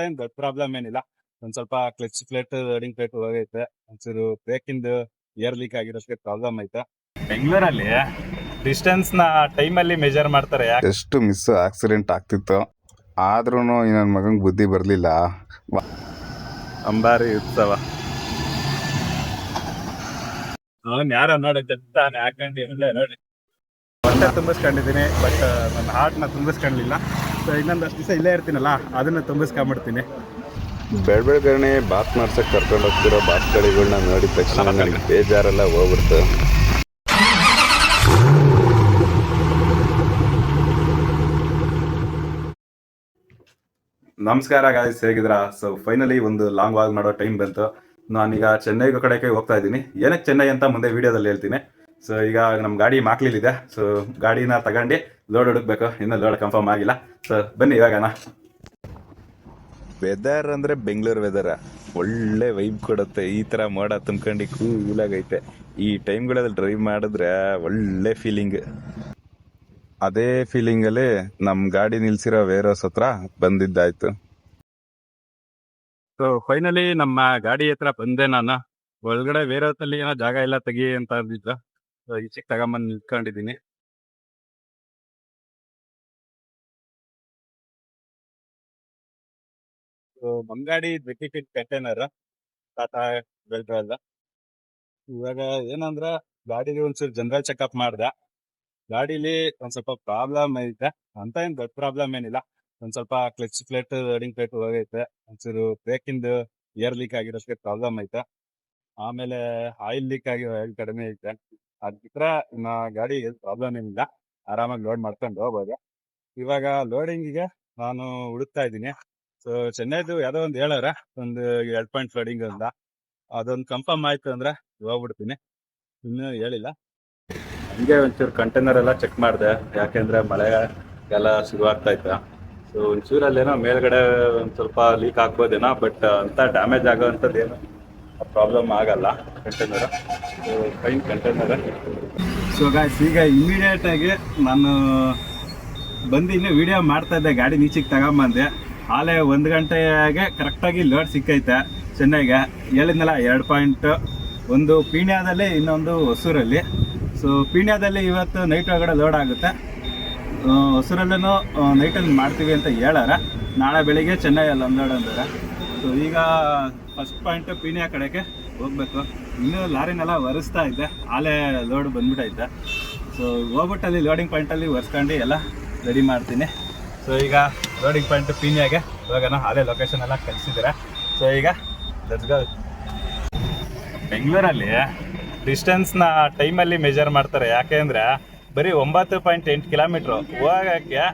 ಏನ್ ದೊಡ್ಡ ಪ್ರಾಬ್ಲಮ್ ಏನಿಲ್ಲ. ಒಂದ್ ಸ್ವಲ್ಪ ಕ್ಲಚ್ ಪ್ಲೇಟ್ ಲೋಡಿಂಗ್ ಪ್ಲೇಟ್ ಹೋಗೈತೆ, ಒಂಚೂರು ಬ್ರೇಕಿಂದ ಏರ್ ಲೀಕ್ ಆಗಿರೋದಕ್ಕೆ ಪ್ರಾಬ್ಲಮ್ ಐತೆ. ಬೆಂಗಳೂರಲ್ಲಿ ಡಿಸ್ಟೆನ್ಸ್ ನ ಟೈಮ್ ಅಲ್ಲಿ ಮೆಜರ್ ಮಾಡ್ತಾರೆ. ಎಷ್ಟು ಮಿಸ್ ಆಕ್ಸಿಡೆಂಟ್ ಆಗ್ತಿತ್ತು, ಆದ್ರೂ ನನ್ನ ಮಗಂಗೆ ಬುದ್ಧಿ ಬರಲಿಲ್ಲ. ಅಂಬಾರಿ ಉತ್ಸವ ಅವನ್ ಯಾರ ನೋಡಿದ್ದೆ ಹಾಕೊಂಡು ನೋಡಿ ಹೊಟ್ಟೆ ತುಂಬಿಸ್ಕೊಂಡಿದ್ದೀನಿ, ಬಟ್ ನನ್ನ ಹಾರ್ಟ್ನ ತುಂಬಿಸ್ಕೊಂಡಿಲ್ಲ. ಸೊ ಇನ್ನೊಂದಷ್ಟು ದಿವಸ ಇಲ್ಲೇ ಇರ್ತೀನಲ್ಲ, ಅದನ್ನ ತುಂಬಿಸ್ಕೊಂಡ್ಬಿಡ್ತೀನಿ. ಬೆಳಬೆಳಗನೆ ಬಾತ್ ಮಾಡ್ಸಕ್ ಕರ್ಕೊಂಡು ಹೋಗ್ತಿರೋ ಬಾತ್ಗಳಿಗಳನ್ನ ನೋಡಿದ ತಕ್ಷಣ ನನಗೆ ಬೇಜಾರೆಲ್ಲ ಹೋಗ್ಬಿಡ್ತು. ನಮಸ್ಕಾರ ಗಾಯ್ಸ್, ಹೇಗಿದ್ದೀರಾ? ಸೊ ಫೈನಲಿ ಒಂದು ಲಾಂಗ್ ವಾಕ್ ಮಾಡೋ ಟೈಮ್ ಬಂತು. ನಾನೀಗ ಚೆನ್ನೈಗೆ ಕಡೆಗೆ ಹೋಗ್ತಾ ಇದ್ದೀನಿ. ಏನಕ್ಕೆ ಚೆನ್ನೈ ಅಂತ ಮುಂದೆ ವಿಡಿಯೋದಲ್ಲಿ ಹೇಳ್ತೀನಿ. ಸೊ ಈಗ ನಮ್ಮ ಗಾಡಿ ಮಾಕ್ಲಿಲಿದೆ. ಸೊ ಗಾಡಿನ ತಗೊಂಡು ಲೋಡ್ ಹುಡುಕ್ಬೇಕು, ಇನ್ನೂ ಲೋಡ್ ಕನ್ಫರ್ಮ್ ಆಗಿಲ್ಲ. ಸೊ ಬನ್ನಿ ಇವಾಗನ. ವೆದರ್ ಅಂದ್ರೆ ಬೆಂಗಳೂರು ವೆದರ್ ಒಳ್ಳೆ ವೈಬ್ ಕೊಡುತ್ತೆ. ಈ ತರ ಮೋಡ ತುಂಬ್ಕೊಂಡು ಕೂಲಾಗೈತೆ. ಈ ಟೈಮ್ಗಳಲ್ಲಿ ಡ್ರೈವ್ ಮಾಡಿದ್ರೆ ಒಳ್ಳೆ ಫೀಲಿಂಗ್. ಅದೇ ಫೀಲಿಂಗ್ ಅಲ್ಲಿ ನಮ್ ಗಾಡಿ ನಿಲ್ಸಿರೋ ವೇರೋಸ್ ಹತ್ರ ಬಂದಿದ್ದಾಯ್ತು. ಸೊ ಫೈನಲಿ ನಮ್ಮ ಗಾಡಿ ಹತ್ರ ಬಂದೆ. ನಾನು ಒಳಗಡೆ ವೇರೋತಲ್ಲಿ ಏನೋ ಜಾಗ ಎಲ್ಲ ತೆಗಿ ಅಂತ ಅಂದಿದ್ರು. ಸೊ ಈಚೆಗೆ ತಗೊಂಬಂದು ನಿಂತ್ಕೊಂಡಿದ್ದೀನಿ. ಸೊ ನಮ್ ಗಾಡಿ 20 ಫೀಟ್ ಕಂಟೈನರ್ ಟಾಟಾ ಬೆಲ್ಟ್ರಲ್ಲ. ಇವಾಗ ಏನಂದ್ರ ಗಾಡಿಗೆ ಒಂಚೂರು ಜನರಲ್ ಚೆಕ್ಅಪ್ ಮಾಡ್ದೆ. ಗಾಡಿಲಿ ಒಂದ್ ಸ್ವಲ್ಪ ಪ್ರಾಬ್ಲಮ್ ಐತೆ, ಅಂತ ಏನ್ ದೊಡ್ಡ ಪ್ರಾಬ್ಲಮ್ ಏನಿಲ್ಲ. ಒಂದ್ ಸ್ವಲ್ಪ ಕ್ಲಚ್ ಪ್ಲೇಟ್ ಲೋಡಿಂಗ್ ಪ್ಲೇಟ್ ಹೋಗೈತೆ, ಒಂಚೂರು ಬ್ರೇಕಿಂದ ಏರ್ ಲೀಕ್ ಆಗಿರೋದಕ್ಕೆ ಪ್ರಾಬ್ಲಮ್ ಐತೆ. ಆಮೇಲೆ ಆಯಿಲ್ ಲೀಕ್ ಆಗಿ ಆಯಿಲ್ ಕಡಿಮೆ ಐತೆ. ಅದ್ ಬಿಟ್ರೆ ಇನ್ನ ಗಾಡಿ ಪ್ರಾಬ್ಲಮ್ ಏನಿಲ್ಲ, ಆರಾಮಾಗಿ ಲೋಡ್ ಮಾಡ್ಕೊಂಡು ಹೋಗ್ಬೋದು. ಇವಾಗ ಲೋಡಿಂಗಿಗೆ ನಾನು ಹುಡುಕ್ತಾ ಇದ್ದೀನಿ. ಸೊ ಚೆನ್ನೈದು ಯಾವ್ದೋ ಒಂದು ಹೇಳೋರ ಒಂದು 2 ಪಾಯಿಂಟ್ ಲೋಡಿಂಗ್ ಅಂತ, ಅದೊಂದು ಕನ್ಫರ್ಮ್ ಆಯ್ತು ಅಂದ್ರೆ ಹೋಗ್ಬಿಡ್ತೀನಿ. ಇನ್ನೂ ಹೇಳಿಲ್ಲ. ಹಂಗೆ ಒಂಚೂರು ಕಂಟೈನರ್ ಎಲ್ಲ ಚೆಕ್ ಮಾಡಿದೆ, ಯಾಕೆಂದ್ರೆ ಮಳೆ ಎಲ್ಲ ಶುರು ಆಗ್ತಾ ಇತ್ತು. ಸೊ ಒಂಚೂರಲ್ಲೇನೋ ಮೇಲ್ಗಡೆ ಒಂದು ಸ್ವಲ್ಪ ಲೀಕ್ ಆಗ್ಬೋದೇನೋ, ಬಟ್ ಅಂತ ಡ್ಯಾಮೇಜ್ ಆಗೋವಂಥದ್ದೇನು ಪ್ರಾಬ್ಲಮ್ ಆಗಲ್ಲ container. So fine container. So guys, ಈಗ ಇಮಿಡಿಯೇಟ್ ಆಗಿ ನಾನು ಬಂದು ಇನ್ನೂ ವಿಡಿಯೋ ಮಾಡ್ತಾ ಇದ್ದೆ. ಗಾಡಿ ನೀಚಿಗೆ ತಗೊಂಬಂದೆ. ಆಲೇ 1 ಗಂಟೆಗೆ ಕರೆಕ್ಟಾಗಿ ಲೋಡ್ ಸಿಕ್ಕೈತೆ ಚೆನ್ನೈಗೆ. ಹೇಳಿದ್ನಲ್ಲ 2 ಪಾಯಿಂಟ್, ಒಂದು ಪೀಣ್ಯದಲ್ಲಿ, ಇನ್ನೊಂದು ಹೊಸೂರಲ್ಲಿ. ಸೊ ಪೀಣ್ಯದಲ್ಲಿ ಇವತ್ತು ನೈಟ್ ಒಳಗಡೆ ಲೋಡ್ ಆಗುತ್ತೆ, ಹೊಸೂರಲ್ಲೂ ನೈಟಲ್ಲಿ ಮಾಡ್ತೀವಿ ಅಂತ ಹೇಳಾರ. ನಾಳೆ ಬೆಳಿಗ್ಗೆ ಚೆನ್ನೈಯಲ್ಲಿ ಅನ್ಲೋಡ್ ಅಂತಾರೆ. ಸೊ ಈಗ ಫಸ್ಟ್ ಪಾಯಿಂಟ್ ಪೀಣ್ಯ ಕಡೆಗೆ ಹೋಗ್ಬೇಕು. ಇನ್ನೂ ಲಾರಿನೆಲ್ಲ ಒರೆಸ್ತಾ ಇದ್ದೆ, ಆಲೇ ಲೋಡ್ ಬಂದ್ಬಿಟ್ಟೈತೆ. ಸೊ ಹೋಗ್ಬಿಟ್ಟು ಅಲ್ಲಿ ಲೋಡಿಂಗ್ ಪಾಯಿಂಟಲ್ಲಿ ಒರೆಸ್ಕೊಂಡು ಎಲ್ಲ ರೆಡಿ ಮಾಡ್ತೀನಿ. ಸೊ ಈಗ ಲೋಡಿಂಗ್ ಪಾಯಿಂಟ್ ಪೀಣ್ಯಾಗೆ ಹೋಗೋಣ. ಆಲೇ ಲೊಕೇಶನ್ ಎಲ್ಲ ಕಳಿಸಿದ್ದಾರೆ. ಸೊ ಈಗ ಲೆಟ್ಸ್ ಗೋ. ಬೆಂಗಳೂರಲ್ಲಿ ಡಿಸ್ಟೆನ್ಸ್ನ ಟೈಮಲ್ಲಿ ಮೆಜರ್ ಮಾಡ್ತಾರೆ. ಯಾಕೆ ಅಂದರೆ ಬರೀ 9.8 ಕಿಲೋಮೀಟ್ರು ಹೋಗೋಕ್ಕೆ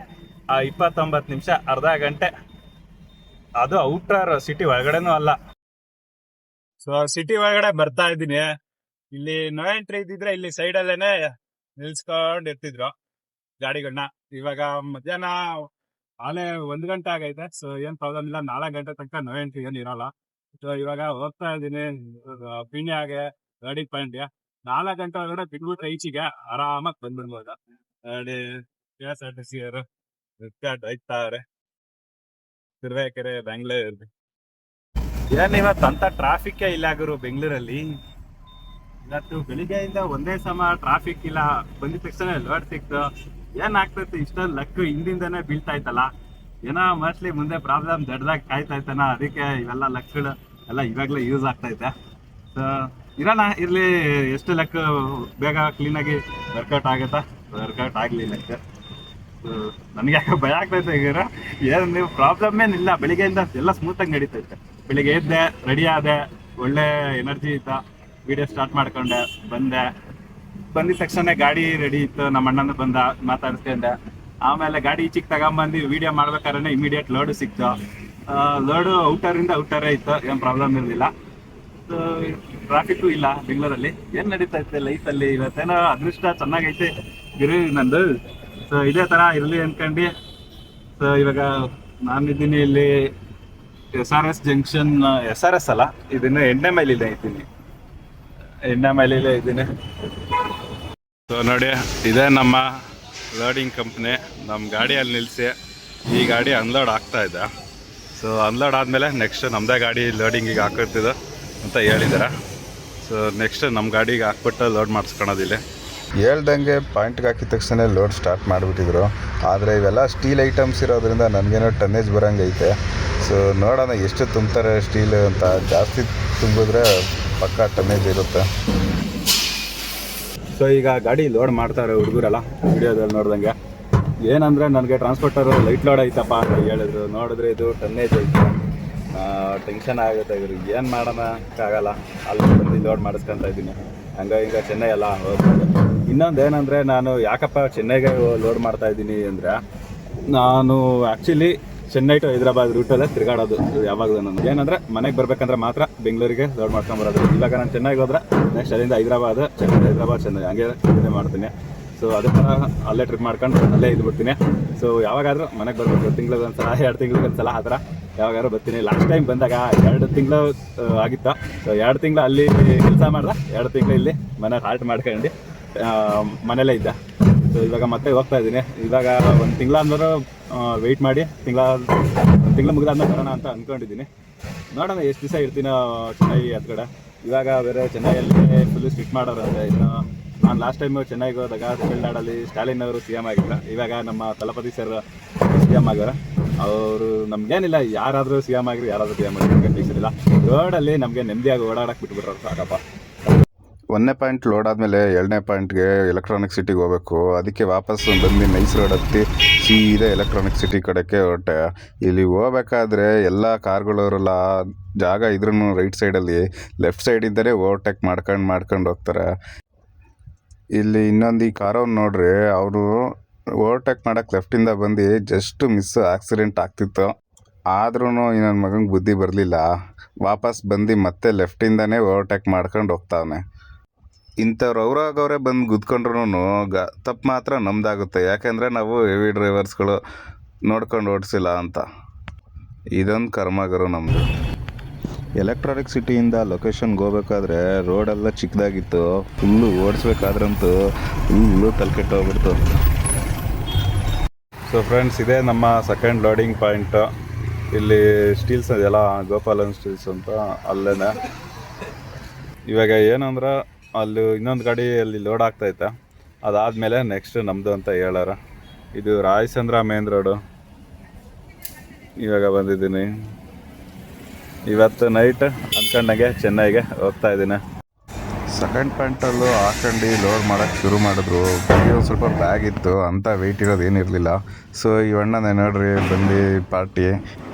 29 ನಿಮಿಷ, ಅರ್ಧ ಗಂಟೆ. ಅದು ಔಟರ್ ಸಿಟಿ ಒಳಗಡೆನೂ ಅಲ್ಲ. ಸೊ ಸಿಟಿ ಒಳಗಡೆ ಬರ್ತಾ ಇದ್ದೀನಿ. ಇಲ್ಲಿ ನೋ ಎಂಟ್ರಿ ಇದ್ದಿದ್ರೆ ಇಲ್ಲಿ ಸೈಡಲ್ಲೇನೆ ನಿಲ್ಸ್ಕೊಂಡು ಇರ್ತಿದ್ರು ಗಾಡಿಗಳನ್ನ. ಇವಾಗ ಮಧ್ಯಾಹ್ನ ಆಲೇ 1 ಗಂಟೆ ಆಗೈತೆ. ಸೊ ಏನು ಪ್ರಾಬ್ಲಮ್ ಇಲ್ಲ, 4 ಗಂಟೆ ತನಕ ನೋ ಎಂಟ್ರಿ ಏನು ಇರೋಲ್ಲ. ಸೊ ಇವಾಗ ಹೋಗ್ತಾ ಇದ್ದೀನಿ ಪೀಣ್ಯಾಗೆ ಲೋಡಿಂಗ್ ಪಾಯಿಂಟ್ಗೆ. 4 ಗಂಟೆ ಒಳಗಡೆ ಬಿಟ್ಬಿಟ್ರೆ ಈಚಿಗೆ ಆರಾಮಾಗಿ ಬಂದ್ಬಿಡ್ಬೋದು. ಗಾಡಿ KSRTC ಅವರು ಫ್ಲಿಪ್ಕಾರ್ಟ್ ಹೋಯ್ತಾರೆ ತಿರುವೇಕೆರೆ ಬೆಂಗಳೂರು. ಏನ್ ಇವತ್ತು ಅಂತ ಟ್ರಾಫಿಕ್ಕೇ ಇಲ್ಲ ಗುರು ಬೆಂಗಳೂರಲ್ಲಿ. ಇವತ್ತು ಬೆಳಿಗ್ಗೆಯಿಂದ ಒಂದೇ ಸಮ ಟ್ರಾಫಿಕ್ ಇಲ್ಲ, ಬಂದಿದ ತಕ್ಷಣ ಲೋಡ್ ಸಿಕ್ತು. ಏನ್ ಆಗ್ತೈತೆ ಇಷ್ಟೊಂದು ಲಕ್ ಹಿಂದಿಂದನೇ ಬೀಳ್ತಾ ಇತ್ತಲ್ಲ. ಏನೋ ಮೋಸ್ಟ್ಲಿ ಮುಂದೆ ಪ್ರಾಬ್ಲಮ್ ದೊಡ್ಡದಾಗಿ ಕಾಯ್ತಾ ಇತ್ತಾನ, ಅದಕ್ಕೆ ಇವೆಲ್ಲ ಲಕ್ಗಳು ಎಲ್ಲ ಇವಾಗಲೇ ಯೂಸ್ ಆಗ್ತೈತೆ. ಸೊ ಇರೋಣ, ಇರಲಿ. ಎಷ್ಟು ಲಕ್ ಬೇಗ ಕ್ಲೀನಾಗಿ ವರ್ಕೌಟ್ ಆಗುತ್ತಾ? ವರ್ಕೌಟ್ ಆಗಲಿ ಲಕ್. ನನಗೆ ಯಾಕೆ ಭಯ ಆಗ್ತೈತೆ ಈಗ. ಏನು ನೀವು ಪ್ರಾಬ್ಲಮ್ ಏನಿಲ್ಲ, ಬೆಳಿಗ್ಗೆಯಿಂದ ಎಲ್ಲ ಸ್ಮೂತಾಗಿ ನಡೀತೈತೆ. ಬೆಳಿಗ್ಗೆ ಎದ್ದೆ, ರೆಡಿ ಆದೆ, ಒಳ್ಳೆ ಎನರ್ಜಿ ಇತ್ತು, ವಿಡಿಯೋ ಸ್ಟಾರ್ಟ್ ಮಾಡ್ಕೊಂಡೆ, ಬಂದಿದ ತಕ್ಷಣ ಗಾಡಿ ರೆಡಿ ಇತ್ತು. ನಮ್ಮ ಅಣ್ಣನ ಬಂದ, ಮಾತಾಡಿಸ್ಕೊಂಡೆ. ಆಮೇಲೆ ಗಾಡಿ ಈಚಿಗೆ ತಗೊಂಬಂದು ವಿಡಿಯೋ ಮಾಡ್ಬೇಕಾದ್ರೆ ಇಮಿಡಿಯೇಟ್ ಲೋಡು ಸಿಕ್ತು. ಲೋಡು ಔಟರಿಂದ ಔಟರೇ ಇತ್ತು, ಏನು ಪ್ರಾಬ್ಲಮ್ ಇರಲಿಲ್ಲ. ಸೊ ಟ್ರಾಫಿಕ್ಕು ಇಲ್ಲ ಬೆಂಗಳೂರಲ್ಲಿ. ಏನು ನಡೀತಾ ಇತ್ತು ಲೈಫಲ್ಲಿ? ಇವತ್ತೇನೋ ಅದೃಷ್ಟ ಚೆನ್ನಾಗೈತೆ ಗುರು ನಂದು. ಸೊ ಇದೇ ಥರ ಇರಲಿ ಅಂದ್ಕೊಂಡು. ಸೊ ಇವಾಗ ನಾನಿದ್ದೀನಿ ಇಲ್ಲಿ SRS ಜಂಕ್ಷನ್, SRS ಅಲ್ಲ, ಇದನ್ನು ಎಣ್ಣೆ ಮೈಲಿದೆ ಇದ್ದೀನಿ, ಎಣ್ಣೆ ಮೈಲಿದೆ ಇದ್ದೀನಿ. ಸೊ ನೋಡಿ, ಇದೇ ನಮ್ಮ ಲೋಡಿಂಗ್ ಕಂಪ್ನಿ. ನಮ್ಮ ಗಾಡಿಯಲ್ಲಿ ನಿಲ್ಲಿಸಿ ಈ ಗಾಡಿ ಅನ್ಲೋಡ್ ಆಗ್ತಾ ಇದೆ. ಸೊ ಸೊ ಅನ್ಲೋಡ್ ಆದಮೇಲೆ ನೆಕ್ಸ್ಟ್ ನಮ್ಮದೇ ಗಾಡಿ ಲೋಡಿಂಗಿಗೆ ಹಾಕಿರ್ತಿದ್ದು ಅಂತ ಹೇಳಿದ್ದಾರೆ. ಸೊ ನೆಕ್ಸ್ಟ್ ನಮ್ಮ ಗಾಡಿಗೆ ಹಾಕ್ಬಿಟ್ಟು ಲೋಡ್ ಮಾಡಿಸ್ಕೊಳೋದಿಲ್ಲ. ಹೇಳ್ದಂಗೆ ಪಾಯಿಂಟ್ಗೆ ಹಾಕಿದ ತಕ್ಷಣ ಲೋಡ್ ಸ್ಟಾರ್ಟ್ ಮಾಡಿಬಿಟ್ಟಿದ್ರು. ಆದರೆ ಇವೆಲ್ಲ ಸ್ಟೀಲ್ ಐಟಮ್ಸ್ ಇರೋದ್ರಿಂದ ನನಗೇನೋ ಟನ್ನೇಜ್ ಬರೋಂಗೈತೆ. ಸೊ ನೋಡೋಣ ಎಷ್ಟು ತುಂಬ್ತಾರೆ ಸ್ಟೀಲ್ ಅಂತ. ಜಾಸ್ತಿ ತುಂಬಿದ್ರೆ ಪಕ್ಕ ಟನ್ನೇಜ್ ಇರುತ್ತೆ. ಸೊ ಈಗ ಗಾಡಿ ಲೋಡ್ ಮಾಡ್ತಾರೆ ಹುಡುಗರೆಲ್ಲ ವಿಡಿಯೋದಲ್ಲಿ ನೋಡ್ದಂಗೆ. ಏನಂದರೆ ನನಗೆ ಟ್ರಾನ್ಸ್ಪೋರ್ಟರು ಲೈಟ್ ಲೋಡ್ ಐತಪ್ಪ ಅಂತ ಹೇಳಿದ್ರು. ನೋಡಿದ್ರೆ ಇದು ಟನ್ನೇಜ್ ಐತೆ. ಟೆನ್ಷನ್ ಆಗುತ್ತೆ. ಇವ್ರಿಗೆ ಏನು ಮಾಡೋಕ್ಕಾಗಲ್ಲ. ಅಲ್ಲಿ ಬಂದು ಲೋಡ್ ಮಾಡಿಸ್ಕೊತಾ ಇದ್ದೀನಿ. ಹಂಗ ಚೆನ್ನೈ ಎಲ್ಲ ಹೋಗ್ತದೆ. ಇನ್ನೊಂದು ಏನಂದರೆ ನಾನು ಯಾಕಪ್ಪ ಚೆನ್ನೈಗೆ ಲೋಡ್ ಮಾಡ್ತಾ ಇದ್ದೀನಿ ಅಂದರೆ, ನಾನು ಆ್ಯಕ್ಚುಲಿ ಚೆನ್ನೈ ಟು ಹೈದ್ರಾಬಾದ್ ರೂಟಲ್ಲೇ ತಿರುಗಾಡೋದು ಯಾವಾಗಲೂ. ನಾನು ಏನಂದರೆ ಮನೆಗೆ ಬರಬೇಕಂದ್ರೆ ಮಾತ್ರ ಬೆಂಗಳೂರಿಗೆ ಲೋಡ್ ಮಾಡ್ಕೊಂಬರೋದು. ಇವಾಗ ನಾನು ಚೆನ್ನೈಗೆ ಹೋದ್ರೆ ನೆಕ್ಸ್ಟ್ ಅಲ್ಲಿಂದ ಹೈದ್ರಾಬಾದ್ ಚೆನ್ನೈ ಹಂಗೆ ಇದೇ ಮಾಡ್ತೀನಿ. ಸೊ ಅದೇ ಥರ ಅಲ್ಲೇ ಟ್ರಿಪ್ ಮಾಡ್ಕೊಂಡು ಅಲ್ಲೇ ಇದ್ಬಿಡ್ತೀನಿ. ಸೊ ಯಾವಾಗಾದರೂ ಮನೆಗೆ ಬರಬೇಕು, ತಿಂಗಳಿಗೆ ಒಂದ್ಸಲ 2 ತಿಂಗಳಿಗೆ ಒಂದ್ಸಲ ಆ ಥರ ಯಾವಾಗಾದ್ರೂ ಬರ್ತೀನಿ. ಲಾಸ್ಟ್ ಟೈಮ್ ಬಂದಾಗ 2 ತಿಂಗಳು ಆಗಿತ್ತು. ಸೊ 2 ತಿಂಗಳು ಅಲ್ಲಿ ಕೆಲಸ ಮಾಡ್ದೆ, 2 ತಿಂಗಳು ಇಲ್ಲಿ ಮನೆಗೆ ಹಾಲ್ಟ್ ಮಾಡ್ಕೊಂಡು ಮನೇಲೇ ಇದ್ದೆ. ಸೊ ಇವಾಗ ಮತ್ತೆ ಹೋಗ್ತಾ ಇದ್ದೀನಿ. ಇವಾಗ 1 ತಿಂಗಳಾದ್ರೂ ವೆಯ್ಟ್ ಮಾಡಿ ಒಂದು ತಿಂಗಳು ಮುಗಿದಾದ್ಮೇಲೆ ಬರೋಣ ಅಂತ ಅಂದ್ಕೊಂಡಿದ್ದೀನಿ. ನೋಡೋಣ ಎಷ್ಟು ದಿವಸ ಇರ್ತೀನೋ ಚೆನ್ನೈ ಹತ್ತು ಕಡೆ. ಇವಾಗ ಬೇರೆ ಚೆನ್ನೈಯಲ್ಲಿ ಫುಲ್ಲು ಸ್ಟ್ರಿಕ್ಟ್ ಮಾಡೋರಂತೆ. ಇನ್ನು ನಾನು ಲಾಸ್ಟ್ ಟೈಮು ಚೆನ್ನೈಗೆ ಹೋದಾಗ ತಮಿಳ್ನಾಡಲ್ಲಿ ಸ್ಟಾಲಿನ್ ಅವರು CM ಆಗಿಲ್ಲ. ಇವಾಗ ನಮ್ಮ ತಲಪತಿ ಸರ್ CM ಆಗ್ಯಾರ. ಅವರು ನಮಗೇನಿಲ್ಲ, ಯಾರಾದರೂ CM ಆಗಿರಿ ಯಾರಾದರೂ CM ಆಗಿರಿ ಇಲ್ಲ. ರೋಡಲ್ಲಿ ನಮಗೆ ನೆಮ್ಮದಿಯಾಗಿ ಓಡಾಡಕ್ಕೆ ಬಿಟ್ಬಿಟ್ರೆ ಸಾಕಪ್ಪ. 1ನೇ ಪಾಯಿಂಟ್ ಲೋಡ್ ಆದಮೇಲೆ 2ನೇ ಪಾಯಿಂಟ್ಗೆ ಎಲೆಕ್ಟ್ರಾನಿಕ್ ಸಿಟಿಗೆ ಹೋಗಬೇಕು. ಅದಕ್ಕೆ ವಾಪಸ್ ಬಂದು ನೈಸ್ ರೋಡ್ ಹತ್ತಿ ಸೀದಾ ಎಲೆಕ್ಟ್ರಾನಿಕ್ ಸಿಟಿ ಕಡೆಗೆ ಹೊರಟೆ. ಇಲ್ಲಿ ಹೋಗ್ಬೇಕಾದ್ರೆ ಎಲ್ಲ ಕಾರ್ಗಳವರೆಲ್ಲ ಜಾಗ ಇದ್ರೂ ರೈಟ್ ಸೈಡಲ್ಲಿ, ಲೆಫ್ಟ್ ಸೈಡಿಂದಲೇ ಓವರ್ಟೇಕ್ ಮಾಡ್ಕೊಂಡು ಹೋಗ್ತಾರೆ. ಇಲ್ಲಿ ಇನ್ನೊಂದು ಈ ಕಾರವ್ನು ನೋಡ್ರಿ, ಅವರು ಓವರ್ಟೇಕ್ ಮಾಡೋಕ್ಕೆ ಲೆಫ್ಟಿಂದ ಬಂದು ಜಸ್ಟ್ ಮಿಸ್ ಆಕ್ಸಿಡೆಂಟ್ ಆಗ್ತಿತ್ತು. ಆದ್ರೂ ನನ್ನ ಮಗಂಗೆ ಬುದ್ಧಿ ಬರಲಿಲ್ಲ. ವಾಪಸ್ ಬಂದು ಮತ್ತೆ ಲೆಫ್ಟಿಂದನೇ ಓವರ್ಟೇಕ್ ಮಾಡ್ಕೊಂಡು ಹೋಗ್ತಾವನೆ. ಇಂಥವ್ರು ಅವ್ರಾಗವ್ರೆ ಬಂದು ಗುದ್ಕೊಂಡ್ರು ತಪ್ಪು ಮಾತ್ರ ನಮ್ದಾಗುತ್ತೆ. ಯಾಕೆಂದರೆ ನಾವು ಹೆವಿ ಡ್ರೈವರ್ಸ್ಗಳು ನೋಡ್ಕೊಂಡು ಓಡಿಸಿಲ್ಲ ಅಂತ. ಇದೊಂದು ಕರ್ಮಗರು ನಮ್ಮದು. ಎಲೆಕ್ಟ್ರಾನಿಕ್ ಸಿಟಿಯಿಂದ ಲೊಕೇಶನ್ಗೆ ಹೋಗ್ಬೇಕಾದ್ರೆ ರೋಡೆಲ್ಲ ಚಿಕ್ಕದಾಗಿತ್ತು. ಫುಲ್ಲು ಓಡಿಸ್ಬೇಕಾದ್ರಂತೂ ಫುಲ್ಲು ತಲೆಕೆಟ್ಟೋಗ್ಬಿಡ್ತು. ಸೊ ಫ್ರೆಂಡ್ಸ್, ಇದೇ ನಮ್ಮ ಸೆಕೆಂಡ್ ಲೋಡಿಂಗ್ ಪಾಯಿಂಟು. ಇಲ್ಲಿ ಸ್ಟೀಲ್ಸ್ ಇದೆಯಲ್ಲ, ಗೋಪಾಲನ್ ಸ್ಟೀಲ್ಸ್ ಅಂತ, ಅಲ್ಲೇ. ಇವಾಗ ಏನಂದ್ರೆ ಅಲ್ಲಿ ಇನ್ನೊಂದು ಗಾಡಿ ಅಲ್ಲಿ ಲೋಡ್ ಆಗ್ತೈತೆ. ಅದಾದಮೇಲೆ ನೆಕ್ಸ್ಟ್ ನಮ್ಮದು ಅಂತ ಹೇಳಾರ. ಇದು ರಾಯಚಂದ್ರ ಮೇನ್ ರೋಡು. ಇವಾಗ ಬಂದಿದ್ದೀನಿ. ಇವತ್ತು ನೈಟ್ ಅಂದ್ಕೊಂಡಂಗೆ ಚೆನ್ನೈಗೆ ಹೋಗ್ತಾ ಇದ್ದೀನಿ. ಸೆಕೆಂಡ್ ಪಾಯಿಂಟಲ್ಲೂ ಹಾಕೊಂಡು ಲೋಡ್ ಮಾಡೋಕ್ಕೆ ಶುರು ಮಾಡಿದ್ರು. ಒಂದು ಸ್ವಲ್ಪ ಬ್ಯಾಗ್ ಇತ್ತು, ಅಂಥ ವೆಯ್ಟ್ ಇರೋದು ಏನಿರಲಿಲ್ಲ. ಸೊ ಇವಣ್ಣನೇ ನೋಡ್ರಿ ಬಂದು ಪಾರ್ಟಿ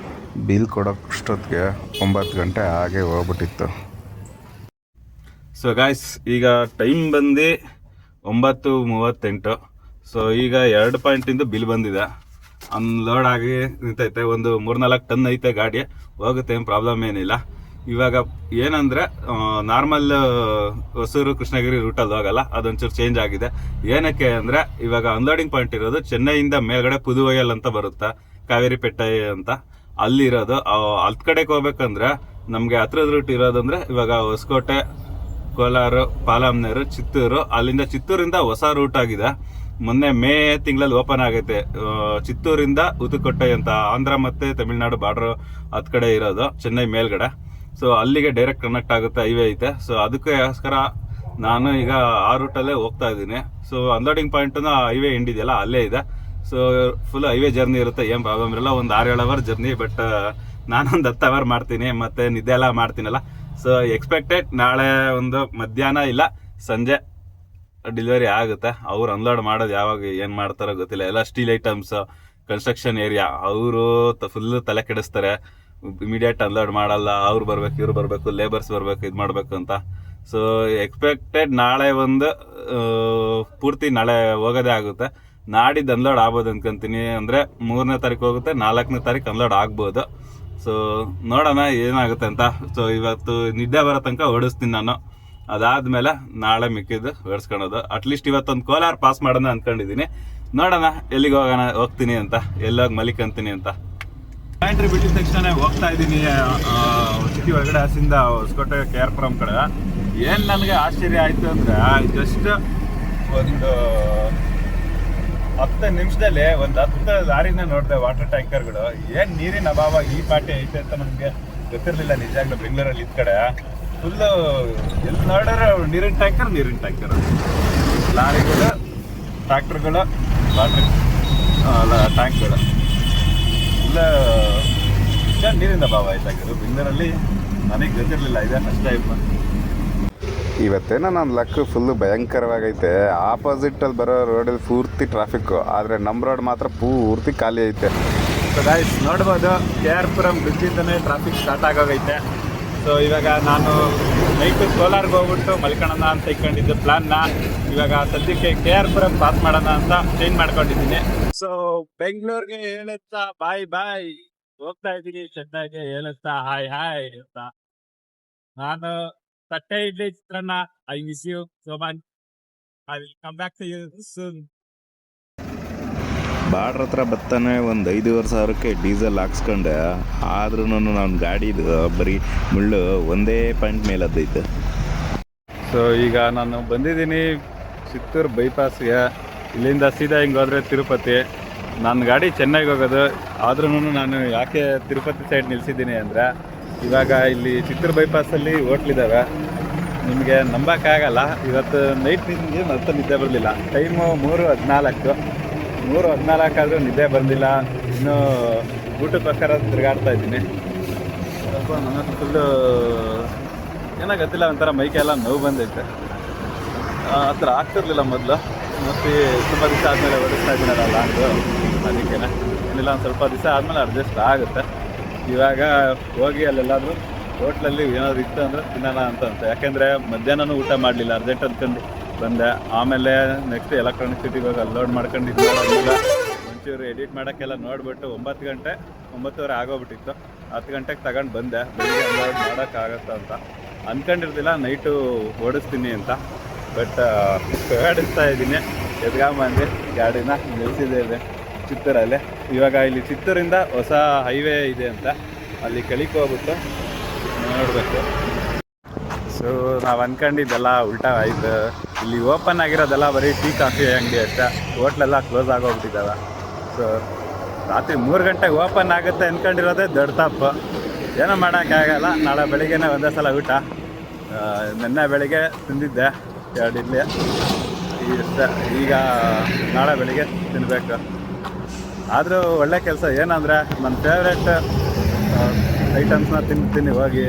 ಬಿಲ್ ಕೊಡೋಷ್ಟೊತ್ತಿಗೆ 9 ಗಂಟೆ ಹಾಗೆ ಹೋಗ್ಬಿಟ್ಟಿತ್ತು. ಸೊ ಗಾಯ್ಸ್, ಈಗ ಟೈಮ್ ಬಂದು 9:38. ಸೊ ಈಗ 2 ಪಾಯಿಂಟಿಂದ ಬಿಲ್ ಬಂದಿದೆ. ಅನ್ಲೋಡ್ ಆಗಿ ನಿಂತೈತೆ. ಒಂದು 3-4 ಟನ್ ಐತೆ ಗಾಡಿ, ಹೋಗುತ್ತೆ, ಏನು ಪ್ರಾಬ್ಲಮ್ ಏನಿಲ್ಲ. ಇವಾಗ ಏನಂದರೆ ನಾರ್ಮಲ್ ಹೊಸೂರು ಕೃಷ್ಣಗಿರಿ ರೂಟಲ್ಲಿ ಹೋಗಲ್ಲ, ಅದೊಂಚೂರು ಚೇಂಜ್ ಆಗಿದೆ. ಏನಕ್ಕೆ ಅಂದರೆ ಇವಾಗ ಅನ್ಲೋಡಿಂಗ್ ಪಾಯಿಂಟ್ ಇರೋದು ಚೆನ್ನೈಯಿಂದ ಮೇಲ್ಗಡೆ ಪುದುವೈಯಲ್ ಅಂತ ಬರುತ್ತೆ, ಕಾವೇರಿಪೇಟೆ ಅಂತ ಅಲ್ಲಿರೋದು. ಅಲ್ತ್ ಕಡೆಗೆ ಹೋಗ್ಬೇಕಂದ್ರೆ ನಮಗೆ ಹತ್ರದ ರೂಟ್ ಇರೋದಂದ್ರೆ ಇವಾಗ ಹೊಸಕೋಟೆ, ಕೋಲಾರ, ಪಾಲಮ್ನೇರು, ಚಿತ್ತೂರು. ಅಲ್ಲಿಂದ ಚಿತ್ತೂರಿಂದ ಹೊಸ ರೂಟ್ ಆಗಿದೆ. ಮೊನ್ನೆ ಮೇ ತಿಂಗಳಲ್ಲಿ ಓಪನ್ ಆಗೈತೆ. ಚಿತ್ತೂರಿಂದ ಉದುಕೋಟೆ ಅಂತ, ಆಂಧ್ರ ಮತ್ತೆ ತಮಿಳ್ನಾಡು ಬಾರ್ಡರ್ ಹತ್ ಕಡೆ ಇರೋದು, ಚೆನ್ನೈ ಮೇಲ್ಗಡೆ. ಸೊ ಅಲ್ಲಿಗೆ ಡೈರೆಕ್ಟ್ ಕನೆಕ್ಟ್ ಆಗುತ್ತೆ, ಹೈವೇ ಐತೆ. ಸೊ ಅದಕ್ಕೋಸ್ಕರ ನಾನು ಈಗ ಆ ರೂಟಲ್ಲೇ ಹೋಗ್ತಾ ಇದ್ದೀನಿ. ಸೊ ಅನ್ಲೋಡಿಂಗ್ ಪಾಯಿಂಟ್ನ ಹೈವೇ ಎಂಡ್ ಇದೆಯಲ್ಲ ಅಲ್ಲೇ ಇದೆ. ಸೊ ಫುಲ್ ಹೈವೇ ಜರ್ನಿ ಇರುತ್ತೆ, ಏನು ಪ್ರಾಬ್ಲಮ್ ಇರಲ್ಲ. ಒಂದು 6-7 ಅವರ್ ಜರ್ನಿ. ಬಟ್ ನಾನೊಂದು 10 ಅವರ್ ಮಾಡ್ತೀನಿ, ಮತ್ತೆ ನಿದ್ದೆ ಎಲ್ಲ ಮಾಡ್ತೀನಲ್ಲ. ಸೊ ಎಕ್ಸ್ಪೆಕ್ಟೆಡ್ ನಾಳೆ ಒಂದು ಮಧ್ಯಾಹ್ನ ಇಲ್ಲ ಸಂಜೆ ಡೆಲಿವರಿ ಆಗುತ್ತೆ. ಅವ್ರು ಅನ್ಲೋಡ್ ಮಾಡೋದು ಯಾವಾಗ ಏನು ಮಾಡ್ತಾರೋ ಗೊತ್ತಿಲ್ಲ. ಎಲ್ಲ ಸ್ಟೀಲ್ ಐಟಮ್ಸ್, ಕನ್ಸ್ಟ್ರಕ್ಷನ್ ಏರಿಯಾ, ಅವರು ಫುಲ್ ತಲೆ ಕೆಡಿಸ್ತಾರೆ. ಇಮಿಡಿಯೇಟ್ ಅನ್ಲೋಡ್ ಮಾಡಲ್ಲ. ಅವ್ರು ಬರ್ಬೇಕು, ಇವ್ರು ಬರಬೇಕು, ಲೇಬರ್ಸ್ ಬರಬೇಕು, ಇದು ಮಾಡಬೇಕು ಅಂತ. ಸೊ ಎಕ್ಸ್ಪೆಕ್ಟೆಡ್ ನಾಳೆ ಒಂದು ಪೂರ್ತಿ ನಾಳೆ ಹೋಗೋದೇ ಆಗುತ್ತೆ. ನಾಡಿದ್ದು ಅನ್ಲೋಡ್ ಆಗ್ಬೋದು ಅನ್ಕೊಂತೀನಿ. ಅಂದರೆ 3ನೇ ತಾರೀಕು ಹೋಗುತ್ತೆ, 4ನೇ ತಾರೀಕು ಅನ್ಲೋಡ್ ಆಗ್ಬೋದು. ಸೊ ನೋಡೋಣ ಏನಾಗುತ್ತೆ ಅಂತ. ಸೊ ಇವತ್ತು ನಿದ್ದೆ ಬರೋ ತನಕ ಓಡಿಸ್ತೀನಿ ನಾನು. ಅದಾದ್ಮೇಲೆ ನಾಳೆ ಮಿಕ್ಕಿದ್ದು ಓಡಿಸ್ಕೊಳೋದು. ಅಟ್ಲೀಸ್ಟ್ ಇವತ್ತೊಂದು ಕೋಲಾರ ಪಾಸ್ ಮಾಡೋಣ ಅಂದ್ಕೊಂಡಿದ್ದೀನಿ. ನೋಡೋಣ ಎಲ್ಲಿಗೆ ಹೋಗ್ತೀನಿ ಅಂತ, ಎಲ್ಲೋಗಿ ಮಲಿಕಂತೀನಿ ಅಂತ. ಬ್ಯಾಂಟ್ರಿ ಬಿಟ್ಟಿದ ತಕ್ಷಣ ಹೋಗ್ತಾ ಇದ್ದೀನಿ ಸಿಟಿ ಒಳಗಡೆ. ಹಸಿಂದ ಹೊಸಕೋಟೆ KR ಕಡೆ. ಏನು ನನಗೆ ಆಶ್ಚರ್ಯ ಆಯಿತು ಅಂದರೆ, ಜಸ್ಟ್ ಒಂದು 10 ನಿಮಿಷದಲ್ಲಿ ಒಂದು 10 ಲಾರಿನ ನೋಡಿದೆ ವಾಟರ್ ಟ್ಯಾಂಕರ್ಗಳು. ಏನ್ ನೀರಿನ ಅಭಾವ ಈ ಪಾಟಿ ಐತೆ ಅಂತ ನಮ್ಗೆ ಗೊತ್ತಿರ್ಲಿಲ್ಲ ನಿಜಾಗ್ಲೂ. ಬೆಂಗಳೂರಲ್ಲಿ ಇದ್ ಕಡೆ ಫುಲ್ಲು ಎಲ್ಲಿ ನೋಡಿದ್ರೆ ನೀರಿನ ಟ್ಯಾಂಕರ್ ಲಾರಿಗಳು, ಟ್ರ್ಯಾಕ್ಟರ್ಗಳು, ವಾಟರ್ ಟ್ಯಾಂಕ್ಗಳು ಇಲ್ಲ ನೀರಿನ ಅಭಾವ ಆಯ್ತಾಗಿದ್ದು ಬೆಂಗಳೂರಲ್ಲಿ. ನನಗೆ ಗೊತ್ತಿರಲಿಲ್ಲ, ಇದೇ ಫಸ್ಟ್ ಟೈಮ್. ಇವತ್ತೇನೋ ನನ್ನ ಲಕ್ ಫುಲ್ಲು ಭಯಂಕರವಾಗೈತೆ. ಆಪೋಸಿಟಲ್ಲಿ ಬರೋ ರೋಡಲ್ಲಿ ಪೂರ್ತಿ ಟ್ರಾಫಿಕ್ಕು, ಆದರೆ ನಮ್ಮ ರೋಡ್ ಮಾತ್ರ ಪೂರ್ತಿ ಖಾಲಿ ಐತೆ. ಸೊ ಗೈಸ್ ನೋಡ್ಬೋದು, KR ಪುರಂ ಬ್ರಿಡ್ಜಿಂದನೇ ಟ್ರಾಫಿಕ್ ಸ್ಟಾರ್ಟ್ ಆಗೋಗೈತೆ. ಸೊ ಇವಾಗ ನಾನು ನೈಟು ಕೋಲಾರ್ಗೆ ಹೋಗ್ಬಿಟ್ಟು ಮಲ್ಕೊಳ್ಳೋಣ ಅಂತ ಇಟ್ಕೊಂಡಿದ್ದೆ ಪ್ಲಾನ್ನ. ಇವಾಗ ಸದ್ಯಕ್ಕೆ KR ಪುರಂ ಪಾಸ್ ಮಾಡೋಣ ಅಂತ ಚೇಂಜ್ ಮಾಡ್ಕೊಂಡಿದ್ದೀನಿ. ಸೊ ಬೆಂಗಳೂರಿಗೆ ಹೇಳುತ್ತಾ ಬಾಯ್ ಹೋಗ್ತಾ ಇದ್ದೀನಿ. ಚೆನ್ನೈಗೆ ಹೇಳುತ್ತಾ ಹಾಯ್ ಅಂತ. ನಾನು ತಟ್ಟೆ idli chitranna, I miss you so much. I will come back to you soon. Border ಹತ್ರ ಬರ್ತಾನೆ ಒಂದು 5,500 ಡೀಸೆಲ್ ಹಾಕ್ಸ್ಕೊಂಡೆ. ಆದ್ರೂ ನನ್ನ ಗಾಡಿದು ಬರೀ ಮುಳ್ಳು ಒಂದೇ ಪಾಯಿಂಟ್ ಮೇಲೆ ಅದೈತೆ. ಸೊ ಈಗ ನಾನು ಬಂದಿದ್ದೀನಿ ಚಿತ್ತೂರು ಬೈಪಾಸ್ಗೆ. ಇಲ್ಲಿಂದ ಸೀದಾ ಹಿಂಗೆ ಹೋದರೆ ತಿರುಪತಿ. ನನ್ನ ಗಾಡಿ ಚೆನ್ನೈಗೆ ಹೋಗೋದು. ಆದ್ರೂ ನಾನು ಯಾಕೆ ತಿರುಪತಿ ಸೈಡ್ ನಿಲ್ಲಿಸಿದ್ದೀನಿ ಅಂದರೆ, ಇವಾಗ ಇಲ್ಲಿ ಚಿತ್ತೂರು ಬೈಪಾಸಲ್ಲಿ ಹೋಟ್ಲಿದ್ದಾವೆ. ನಿಮಗೆ ನಂಬೋಕ್ಕಾಗಲ್ಲ, ಇವತ್ತು ನೈಟ್ ನಿಮಗೆ ಮತ್ತೆ ನಿದ್ದೆ ಬರಲಿಲ್ಲ. ಟೈಮು 3:14 ಆದರೂ ನಿದ್ದೆ ಬಂದಿಲ್ಲ. ಇನ್ನೂ ಊಟಕ್ಕೋಸ್ಕರ ತಿರುಗಾಡ್ತಾ ಇದ್ದೀನಿ. ಸ್ವಲ್ಪ ನನ್ನ ಫುಲ್ಲು ಏನೋ ಗೊತ್ತಿಲ್ಲ, ಒಂಥರ ಮೈಕೆಲ್ಲ ನೋವು ಬಂದೈತೆ. ಆ ಥರ ಆಗ್ತಿರ್ಲಿಲ್ಲ ಮೊದಲು. ಮತ್ತು ತುಂಬ ದಿವಸ ಆದಮೇಲೆ ಓಡಿಸ್ತಾ ಇದ್ದೀನಲ್ಲ ಲಾಂಗು, ಅದಕ್ಕೇನೆ ಏನಿಲ್ಲ, ಒಂದು ಸ್ವಲ್ಪ ದಿವಸ ಆದಮೇಲೆ ಅಡ್ಜಸ್ಟ್ ಆಗುತ್ತೆ. ಇವಾಗ ಹೋಗಿ ಅಲ್ಲೆಲ್ಲಾದರೂ ಹೋಟ್ಲಲ್ಲಿ ಏನಾದ್ರು ಇತ್ತು ಅಂದರೆ ತಿನ್ನೋಣ ಅಂತ. ಯಾಕೆಂದರೆ ಮಧ್ಯಾಹ್ನನೂ ಊಟ ಮಾಡಲಿಲ್ಲ, ಅರ್ಜೆಂಟ್ ಅಂದ್ಕೊಂಡು ಬಂದೆ. ಆಮೇಲೆ ನೆಕ್ಸ್ಟ್ ಎಲೆಕ್ಟ್ರಾನಿಕ್ ಸಿಟಿಗೆ ಹೋಗಿ ಅನ್ಲೋಡ್ ಮಾಡ್ಕೊಂಡು ಇದು ಮಾಡೋದ್ಮೇಲೆ ಒಂಚೂರು ಎಡಿಟ್ ಮಾಡೋಕ್ಕೆಲ್ಲ ನೋಡಿಬಿಟ್ಟು 9:30 ಆಗೋಗ್ಬಿಟ್ಟಿತ್ತು. 10 ಗಂಟೆಗೆ ತಗೊಂಡು ಬಂದೆ. ಬೆಳಿಗ್ಗೆ ಅನ್ಲೋಡ್ ಮಾಡೋಕ್ಕಾಗತ್ತ ಅಂತ ಅಂದ್ಕೊಂಡಿರ್ಲಿಲ್ಲ, ನೈಟು ಓಡಿಸ್ತೀನಿ ಅಂತ. ಬಟ್ ಓಡಿಸ್ತಾ ಇದ್ದೀನಿ. ಎದ್ಗಾಂಬಂದು ಗಾಡಿನ ನಿಲ್ಲಿಸಿದ್ದೇವೆ ಚಿತ್ತೂರಲ್ಲಿ. ಇವಾಗ ಇಲ್ಲಿ ಚಿತ್ತೂರಿಂದ ಹೊಸ ಹೈವೇ ಇದೆ ಅಂತ, ಅಲ್ಲಿ ಕೆಳಕ್ಕೆ ಹೋಗ್ಬಿಟ್ಟು ನೋಡಬೇಕು. ಸೊ ನಾವು ಅಂದ್ಕೊಂಡಿದ್ದೆಲ್ಲ ಉಲ್ಟಾ ಆಯ್ತು. ಇಲ್ಲಿ ಓಪನ್ ಆಗಿರೋದೆಲ್ಲ ಬರೀ ಟೀ ಕಾಫಿ ಅಂಗಡಿ ಅಷ್ಟೇ. ಹೋಟ್ಲೆಲ್ಲ ಕ್ಲೋಸ್ ಆಗೋಗ್ಬಿಟ್ಟಿದ್ದಾವೆ. ಸೊ ರಾತ್ರಿ 3 ಗಂಟೆಗೆ ಓಪನ್ ಆಗುತ್ತೆ ಅಂದ್ಕೊಂಡಿರೋದೇ ದೊಡ್ಡ ತಪ್ಪು. ಏನೋ ಮಾಡೋಕ್ಕಾಗಲ್ಲ. ನಾಳೆ ಬೆಳಿಗ್ಗೆನೇ ಒಂದೇ ಸಲ ಊಟ. ನಿನ್ನೆ ಬೆಳಿಗ್ಗೆ ತಿಂದಿದ್ದೆ 2 ಇಡ್ಲಿ. ಈಗ ನಾಳೆ ಬೆಳಿಗ್ಗೆ ತಿನ್ನಬೇಕು. ಆದರೂ ಒಳ್ಳೆ ಕೆಲಸ ಏನಂದರೆ, ನನ್ನ ಫೇವ್ರೆಟ್ ಐಟಮ್ಸ್ನ ತಿಂತೀನಿ ಹೋಗಿ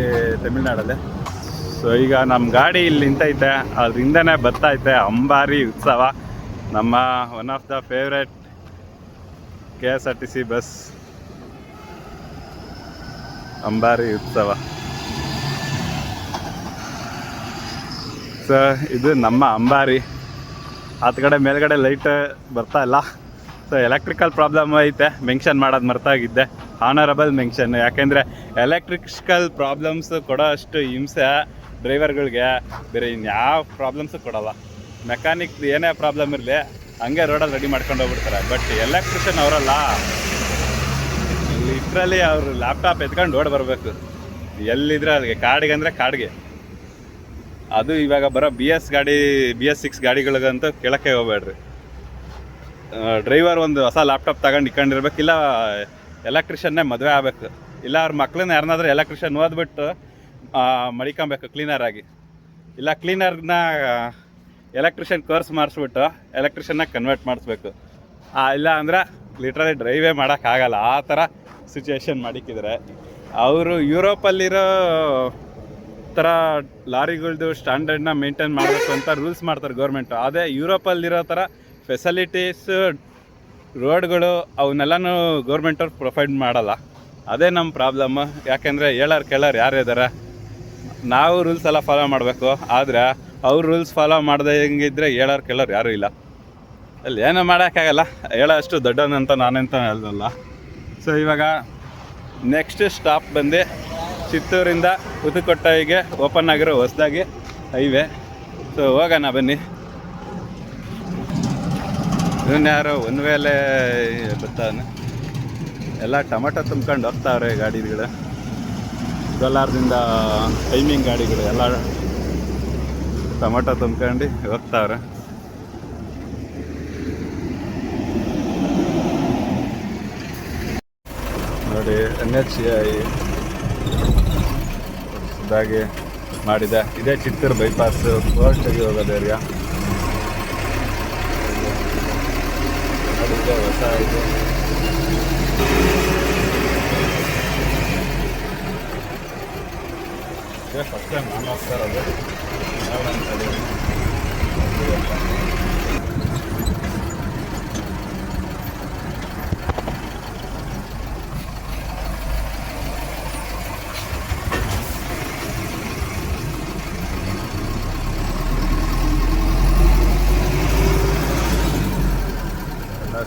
ತಮಿಳ್ನಾಡಲ್ಲಿ. ಸೊ ಈಗ ನಮ್ಮ ಗಾಡಿ ಇಲ್ಲಿ ನಿಂತೈತೆ, ಅದರಿಂದನೇ ಬರ್ತೈತೆ ಅಂಬಾರಿ ಉತ್ಸವ. ನಮ್ಮ one of the favourite KSRTC bus ಅಂಬಾರಿ ಉತ್ಸವ. ಸೊ ಇದು ನಮ್ಮ ಅಂಬಾರಿ. ಆತ ಕಡೆ ಮೇಲ್ಗಡೆ ಲೈಟ್ ಬರ್ತಾ ಇಲ್ಲ. ಸೊ ಎಲೆಕ್ಟ್ರಿಕಲ್ ಪ್ರಾಬ್ಲಮ್ ಐತೆ, ಮೆನ್ಷನ್ ಮಾಡೋದು ಮರ್ತಾಗಿದ್ದೆ. Honourable mention. ಯಾಕೆಂದರೆ ಎಲೆಕ್ಟ್ರಿಕಲ್ ಪ್ರಾಬ್ಲಮ್ಸ್ ಕೊಡೋ ಅಷ್ಟು ಹಿಂಸೆ ಡ್ರೈವರ್ಗಳಿಗೆ ಬೇರೆ ಇನ್ಯಾವ ಪ್ರಾಬ್ಲಮ್ಸು ಕೊಡೋಲ್ಲ. ಮೆಕ್ಯಾನಿಕ್ ಏನೇ ಪ್ರಾಬ್ಲಮ್ ಇರಲಿ ಹಂಗೆ ರೋಡಲ್ಲಿ ರೆಡಿ ಮಾಡ್ಕೊಂಡು ಹೋಗ್ಬಿಡ್ತಾರೆ. ಬಟ್ ಎಲೆಕ್ಟ್ರಿಷಿಯನ್ ಅವರಲ್ಲ, ಲಿಟ್ರಲಿ ಅವರು ಲ್ಯಾಪ್ಟಾಪ್ ಎತ್ಕೊಂಡು ಓಡಿ ಬರಬೇಕು ಎಲ್ಲಿದ್ರೆ ಅಲ್ಲಿಗೆ. ಕಾಡಿಗೆ ಅಂದರೆ ಕಾಡಿಗೆ. ಅದು ಇವಾಗ ಬರೋ BS6 ಗಾಡಿಗಳಿಗಂತೂ ಕೇಳೋಕ್ಕೆ ಹೋಗ್ಬೇಡ್ರಿ. ಡ್ರೈವರ್ ಒಂದು ಹೊಸ ಲ್ಯಾಪ್ಟಾಪ್ ತಗೊಂಡು ಇಟ್ಕೊಂಡಿರ್ಬೇಕು, ಇಲ್ಲ ಎಲೆಕ್ಟ್ರಿಷನ್ನೇ ಮದುವೆ ಆಗಬೇಕು, ಇಲ್ಲ ಅವ್ರ ಮಕ್ಳನ್ನ ಯಾರನ್ನಾದ್ರೂ ಎಲೆಕ್ಟ್ರಿಷನ್ ಓದ್ಬಿಟ್ಟು ಮಡಿಕೊಬೇಕು ಕ್ಲೀನರಾಗಿ, ಇಲ್ಲ ಕ್ಲೀನರ್ನ ಎಲೆಕ್ಟ್ರಿಷಿಯನ್ ಕೋರ್ಸ್ ಮಾಡಿಸ್ಬಿಟ್ಟು ಎಲೆಕ್ಟ್ರಿಷನ್ನಾಗ ಕನ್ವರ್ಟ್ ಮಾಡಿಸ್ಬೇಕು. ಇಲ್ಲ ಅಂದರೆ ಲಿಟ್ರಲಿ ಡ್ರೈವೇ ಮಾಡೋಕ್ಕಾಗಲ್ಲ. ಆ ಥರ ಸಿಚುವೇಶನ್ ಮಾಡಿಕ್ಕಿದ್ರೆ ಅವರು ಯುರೋಪಲ್ಲಿರೋ ಥರ ಲಾರಿಗಳ್ದು ಸ್ಟ್ಯಾಂಡರ್ಡ್ನ ಮೇಂಟೈನ್ ಮಾಡಬೇಕು ಅಂತ ರೂಲ್ಸ್ ಮಾಡ್ತಾರೆ ಗೌರ್ಮೆಂಟು. ಅದೇ ಯುರೋಪಲ್ಲಿರೋ ಥರ ಫೆಸಿಲಿಟೀಸ್, ರೋಡ್ಗಳು ಅವನ್ನೆಲ್ಲನೂ ಗೌರ್ಮೆಂಟವ್ರು ಪ್ರೊವೈಡ್ ಮಾಡಲ್ಲ. ಅದೇ ನಮ್ಮ ಪ್ರಾಬ್ಲಮ್ಮು. ಯಾಕೆಂದರೆ ಹೇಳೋರು ಕೇಳೋರು ಯಾರು ಇದ್ದಾರೆ. ನಾವು ರೂಲ್ಸ್ ಎಲ್ಲ ಫಾಲೋ ಮಾಡಬೇಕು, ಆದರೆ ಅವ್ರು ರೂಲ್ಸ್ ಫಾಲೋ ಮಾಡದೇ ಹೆಂಗಿದ್ರೆ ಹೇಳೋರು ಕೇಳೋರು ಯಾರೂ ಇಲ್ಲ. ಅಲ್ಲಿ ಏನೂ ಮಾಡೋಕ್ಕಾಗಲ್ಲ. ಹೇಳೋ ಅಷ್ಟು ದೊಡ್ಡವನಂತ ನಾನೆಂತ ಹೇಳಲ್ಲ. ಸೊ ಇವಾಗ ನೆಕ್ಸ್ಟ್ ಸ್ಟಾಪ್ ಬಂದು ಚಿತ್ತೂರಿಂದ ಪುದುಕೊಟ್ಟೈಗೆ ಓಪನ್ ಆಗಿರೋ ಹೊಸದಾಗಿ ಹೈವೇ. ಸೊ ಹೋಗೋಣ ಬನ್ನಿ. ಇವನ್ಯಾರೋ ಒನ್ ವೇಲೆ ಬರ್ತಾನೆ. ಎಲ್ಲ ಟೊಮೆಟೊ ತುಂಬ್ಕೊಂಡು ಹೋಗ್ತಾವ್ರೆ ಗಾಡಿಗಳು. ಕೋಲಾರದಿಂದ ಟೈಮಿಂಗ್ ಗಾಡಿಗಳು ಎಲ್ಲ ಟೊಮೆಟೊ ತುಂಬ್ಕೊಂಡು ಹೋಗ್ತಾವ್ರೆ. ನೋಡಿ NHAI ಹೊಸದಾಗಿ ಮಾಡಿದೆ. ಇದೇ ಚಿತ್ತೂರು ಬೈಪಾಸ್ ಕೋರ್ಟ್ಗೆ ಹೋಗೋದು ಏರಿಯಾ. ನೋಡಿದ್ರೆ ಹೊಸ ಇದು ಫಸ್ಟ್ ಟೈಮ್ ನಾನು ಹೋಗ್ತಾ ಇರೋದು.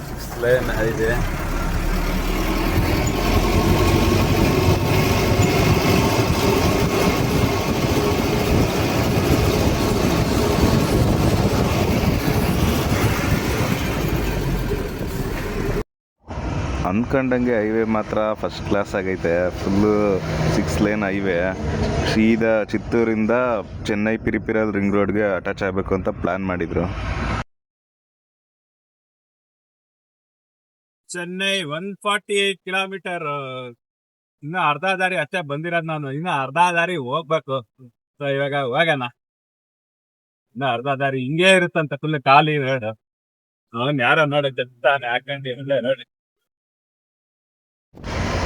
Six line highway. ಅಂದ್ಕೊಂಡಂಗೆ ಹೈವೇ ಮಾತ್ರ ಫಸ್ಟ್ ಕ್ಲಾಸ್ ಆಗೈತೆ. Full 6 line highway. ಸೀದಾ ಚಿತ್ತೂರಿಂದ ಚೆನ್ನೈ ಪಿರಿಪಿರಲ್ ರಿಂಗ್ ರೋಡ್ಗೆ ಅಟ್ಯಾಚ್ ಆಗಬೇಕು ಅಂತ ಪ್ಲ್ಯಾನ್ ಮಾಡಿದರು. ಚೆನ್ನೈ 148 ಕಿಲೋಮೀಟರ್. ಇನ್ನು ಅರ್ಧ ದಾರಿ ಅಷ್ಟೇ ಬಂದಿರೋದು ನಾನು. ಇನ್ನು ಅರ್ಧ ದಾರಿ ಹೋಗ್ಬೇಕು. ಸೊ ಇವಾಗ ಹೋಗೋಣ. ಇನ್ನು ಅರ್ಧ ದಾರಿ ಹಿಂಗೇ ಇರುತ್ತಂತ ಫುಲ್ ಖಾಲಿ ರೋಡ್. ಅವನ್ ಯಾರೋ ನೋಡಿ ಜಗ್ತಾನೆ ಹಾಕೊಂಡು ನೋಡಿ.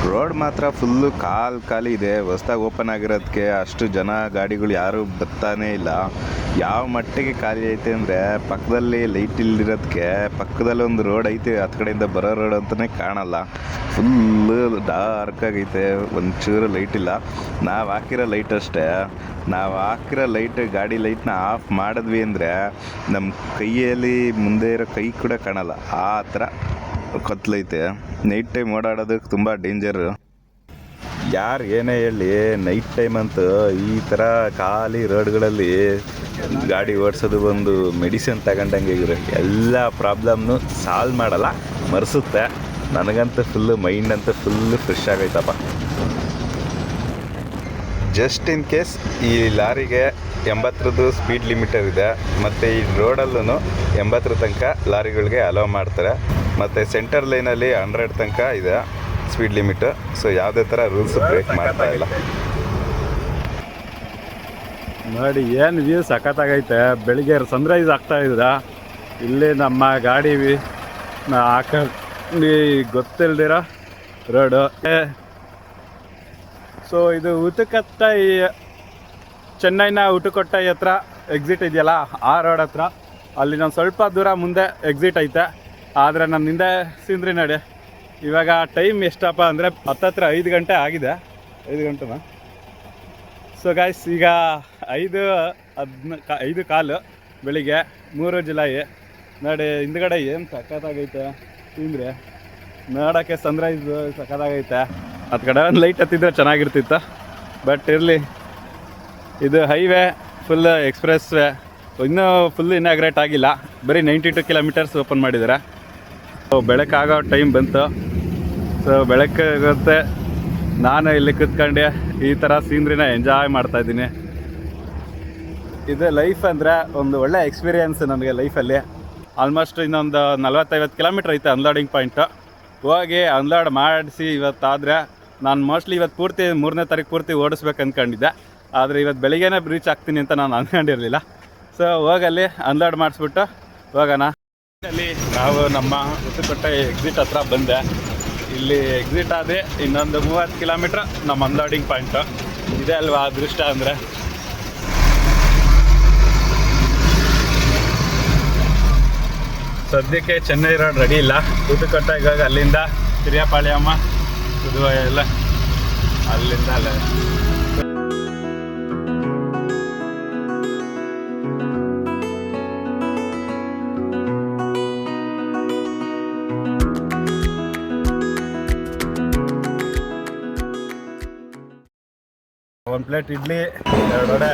ರೋಡ್ ಮಾತ್ರ ಫುಲ್ಲು ಖಾಲಿ ಇದೆ. ಹೊಸ್ದಾಗಿ ಓಪನ್ ಆಗಿರೋದಕ್ಕೆ ಅಷ್ಟು ಜನ ಗಾಡಿಗಳು ಯಾರು ಬರ್ತಾನೆ ಇಲ್ಲ. ಯಾವ ಮಟ್ಟಿಗೆ ಖಾಲಿ ಐತೆ ಅಂದರೆ ಪಕ್ಕದಲ್ಲಿ ಲೈಟ್ ಇಲ್ದಿರೋದಕ್ಕೆ ಪಕ್ಕದಲ್ಲಿ ಒಂದು ರೋಡ್ ಐತೆ, ಹತ್ತು ಕಡೆಯಿಂದ ಬರೋ ರೋಡ್ ಅಂತಲೇ ಕಾಣಲ್ಲ. ಫುಲ್ಲು ಡಾರ್ಕ್ ಆಗೈತೆ, ಒಂಚೂರು ಲೈಟ್ ಇಲ್ಲ. ನಾವು ಹಾಕಿರೋ ಲೈಟ್ ಅಷ್ಟೇ. ನಾವು ಹಾಕಿರೋ ಲೈಟ್ ಗಾಡಿ ಲೈಟ್ನ ಆಫ್ ಮಾಡಿದ್ವಿ ಅಂದರೆ ನಮ್ಮ ಕೈಯಲ್ಲಿ ಮುಂದೆ ಇರೋ ಕೈ ಕೂಡ ಕಾಣಲ್ಲ. ಆ ಥರ ಕತ್ಲೈತೆ. ನೈಟ್ ಟೈಮ್ ಓಡಾಡೋದಕ್ಕೆ ತುಂಬ ಡೇಂಜರು. ಯಾರು ಏನೇ ಹೇಳಿ ನೈಟ್ ಟೈಮ್ ಅಂತೂ ಈ ಥರ ಖಾಲಿ ರೋಡ್ಗಳಲ್ಲಿ ಗಾಡಿ ಓಡಿಸೋದು ಒಂದು ಮೆಡಿಸಿನ್ ತಗೊಂಡಂಗೆ ಇರೋ ಎಲ್ಲ ಪ್ರಾಬ್ಲಮ್ನು ಸಾಲ್ವ್ ಮಾಡಲ್ಲ, ಮರೆಸುತ್ತೆ. ನನಗಂತೂ ಫುಲ್ಲು ಮೈಂಡ್ ಅಂತೂ ಫುಲ್ಲು ಫ್ರೆಶ್ ಆಗೈತಪ್ಪ. ಜಸ್ಟ್ ಇನ್ ಕೇಸ್ ಈ ಲಾರಿಗೆ 80 ಸ್ಪೀಡ್ ಲಿಮಿಟರ್ ಇದೆ, ಮತ್ತು ಈ ರೋಡಲ್ಲೂ 80 ತನಕ ಲಾರಿಗಳಿಗೆ ಅಲೋ ಮಾಡ್ತಾರೆ. ಮತ್ತು ಸೆಂಟರ್ ಲೈನಲ್ಲಿ 100 ತನಕ ಇದೆ ಸ್ಪೀಡ್ ಲಿಮಿಟು. ಸೊ ಯಾವುದೇ ಥರ ರೂಲ್ಸ್ ಬ್ರೇಕ್ ಮಾಡ್ತಾ ಇಲ್ಲ. ನೋಡಿ ಏನು ವ್ಯೂ ಸಖತ್ತಾಗೈತೆ. ಬೆಳಿಗ್ಗೆ ಸನ್ರೈಸ್ ಆಗ್ತಾ ಇದೆ. ಇಲ್ಲಿ ನಮ್ಮ ಗಾಡಿ ಹಾಕೊಂಡು ಗೊತ್ತಿಲ್ದಿರೋ ರೋಡು. ಸೊ ಇದು ಉಟುಕಟ್ಟೈ, ಚೆನ್ನೈನ ಉಟುಕೊಟ್ಟೈ ಹತ್ರ ಎಕ್ಸಿಟ್ ಇದೆಯಲ್ಲ, ಆ ರೋಡ್ ಹತ್ರ. ಅಲ್ಲಿ ನಾನು ಸ್ವಲ್ಪ ದೂರ ಮುಂದೆ ಎಕ್ಸಿಟ್ ಐತೆ. ಆದರೆ ನನ್ನ ಹಿಂದೆ ಸೀನ್ರಿ ನೋಡಿ. ಇವಾಗ ಟೈಮ್ ಎಷ್ಟಪ್ಪ ಅಂದರೆ 5 ಗಂಟೆ ಆಗಿದೆ. 5 ಗಂಟೆನಾ? ಸೊ ಗಾಯ್ಸ್, ಈಗ 5 ಕಾಲು ಬೆಳಿಗ್ಗೆ 3 ಜುಲೈ. ನೋಡಿ ಹಿಂದ್ಗಡೆ ಏನು ಸಖತ್ತಾಗೈತೆ ಸೀನ್ರಿ. ನೋಡೋಕ್ಕೆ ಸನ್ರೈಸ್ ಸಖತ್ತಾಗೈತೆ. ಅದು ಕಡೆ ಒಂದು ಲೈಟ್ ಹತ್ತಿದ್ರೆ ಚೆನ್ನಾಗಿರ್ತಿತ್ತು, ಬಟ್ ಇರಲಿ. ಇದು ಹೈವೇ ಫುಲ್ ಎಕ್ಸ್ಪ್ರೆಸ್ ವೇ, ಇನ್ನೂ ಫುಲ್ ಇನಾಗ್ರೇಟ್ ಆಗಿಲ್ಲ. ಬರೀ 92 ಕಿಲೋಮೀಟರ್ಸ್ ಓಪನ್ ಮಾಡಿದ್ದಾರೆ. ಸೊ ಬೆಳಕಾಗೋ ಟೈಮ್ ಬಂತು. ಸೊ ಬೆಳಕಾಗುತ್ತೆ, ನಾನು ಇಲ್ಲಿ ಕೂತ್ಕೊಂಡು ಈ ಥರ ಸೀನ್ರಿನ ಎಂಜಾಯ್ ಮಾಡ್ತಾಯಿದ್ದೀನಿ. ಇದು ಲೈಫ್ ಅಂದರೆ ಒಂದು ಒಳ್ಳೆ ಎಕ್ಸ್ಪೀರಿಯೆನ್ಸ್ ನನಗೆ ಲೈಫಲ್ಲಿ. ಆಲ್ಮೋಸ್ಟ್ ಇನ್ನೊಂದು 40-50 ಕಿಲೋಮೀಟ್ರ್ ಐತೆ ಅನ್ಲೋಡಿಂಗ್ ಪಾಯಿಂಟು. ಹೋಗಿ ಅನ್ಲೋಡ್ ಮಾಡಿಸಿ ಇವತ್ತಾದರೆ ನಾನು ಮೋಸ್ಟ್ಲಿ ಇವತ್ತು ಪೂರ್ತಿ 3ನೇ ತಾರೀಕು ಪೂರ್ತಿ ಓಡಿಸ್ಬೇಕು ಅಂದ್ಕೊಂಡಿದ್ದೆ. ಆದರೆ ಇವತ್ತು ಬೆಳಿಗ್ಗೆನೇ ರೀಚ್ ಆಗ್ತೀನಿ ಅಂತ ನಾನು ಅಂದ್ಕೊಂಡಿರಲಿಲ್ಲ. ಸೊ ಹೋಗಲ್ಲಿ ಅನ್ಲೋಡ್ ಮಾಡಿಸ್ಬಿಟ್ಟು ಹೋಗೋಣ. ಅಲ್ಲಿ ನಾವು ನಮ್ಮ ಉಟುಕೊಟ್ಟೈ ಎಕ್ಸಿಟ್ ಹತ್ರ ಬಂದೆ. ಇಲ್ಲಿ ಎಕ್ಸಿಟ್ ಆದರೆ ಇನ್ನೊಂದು 30 ಕಿಲೋಮೀಟ್ರ್ ನಮ್ಮ ಅನ್ಲೋಡಿಂಗ್ ಪಾಯಿಂಟು. ಇದೆ ಅಲ್ವಾ ಅದೃಷ್ಟ ಅಂದರೆ. ಸದ್ಯಕ್ಕೆ ಚೆನ್ನೈ ರೋಡ್ ರೆಡಿ ಇಲ್ಲ. ಉಟುಕೊಟ್ಟೈಗೆ ಹೋಗಿ ಅಲ್ಲಿಂದ ತಿರಿಯಾಪಾಳ್ಯಮ್ಮ ಇದು ಎಲ್ಲ ಅಲ್ಲಿಂದ ಅಲ್ಲ. ಒಂದು plate idli, 2 vada,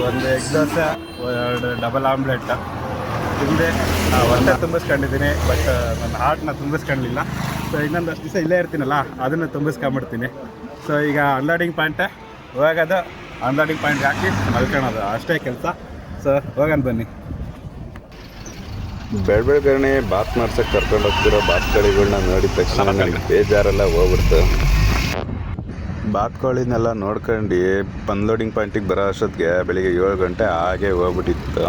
1 egg dosa, 2 double omelette ತಿಂದೆ. ಹೊಟ್ಟೆ ತುಂಬಿಸ್ಕೊಂಡಿದ್ದೀನಿ, ಬಟ್ ನನ್ನ ಹಾರ್ಟ್ನ ತುಂಬಿಸ್ಕೊಳ್ಳಿಲ್ಲ. ಸೊ ಇನ್ನೊಂದಷ್ಟು ದಿವಸ ಇಲ್ಲೇ ಇರ್ತೀನಲ್ಲ, ಅದನ್ನು ತುಂಬಿಸ್ಕೊಂಬಿಡ್ತೀನಿ. ಸೊ ಈಗ ಅನ್ಲೋಡಿಂಗ್ ಪಾಯಿಂಟೇ ಹೋಗೋದು, ಅನ್ಲೋಡಿಂಗ್ ಪಾಯಿಂಟ್ ಹಾಕಿ ಮಲ್ಕೊಳ್ಳೋದು ಅಷ್ಟೇ ಕೆಲಸ. ಸೊ ಹೋಗೋಣ ಬನ್ನಿ. ಬೆಳಗ್ಗೆನೆ ಬಾತ್ ಮಾಡ್ಸೋಕ್ಕೆ ಕರ್ಕೊಂಡು ಹೋಗ್ತಿರೋ ಬಾತ್ ಗಾಡಿಗಳನ್ನ ನೋಡಿದ ತಕ್ಷಣ ನನಗೆ ಬೇಜಾರೆಲ್ಲ ಹೋಗ್ಬಿಡ್ತು. ಬಾತ್ಕೋಳಿನೆಲ್ಲ ನೋಡ್ಕೊಂಡು ಅನ್ಲೋಡಿಂಗ್ ಪಾಯಿಂಟಿಗೆ ಬರೋ ಅಷ್ಟೊತ್ತಿಗೆ ಬೆಳಿಗ್ಗೆ 7 ಗಂಟೆ ಹಾಗೆ ಹೋಗ್ಬಿಟ್ಟಿತ್ತು.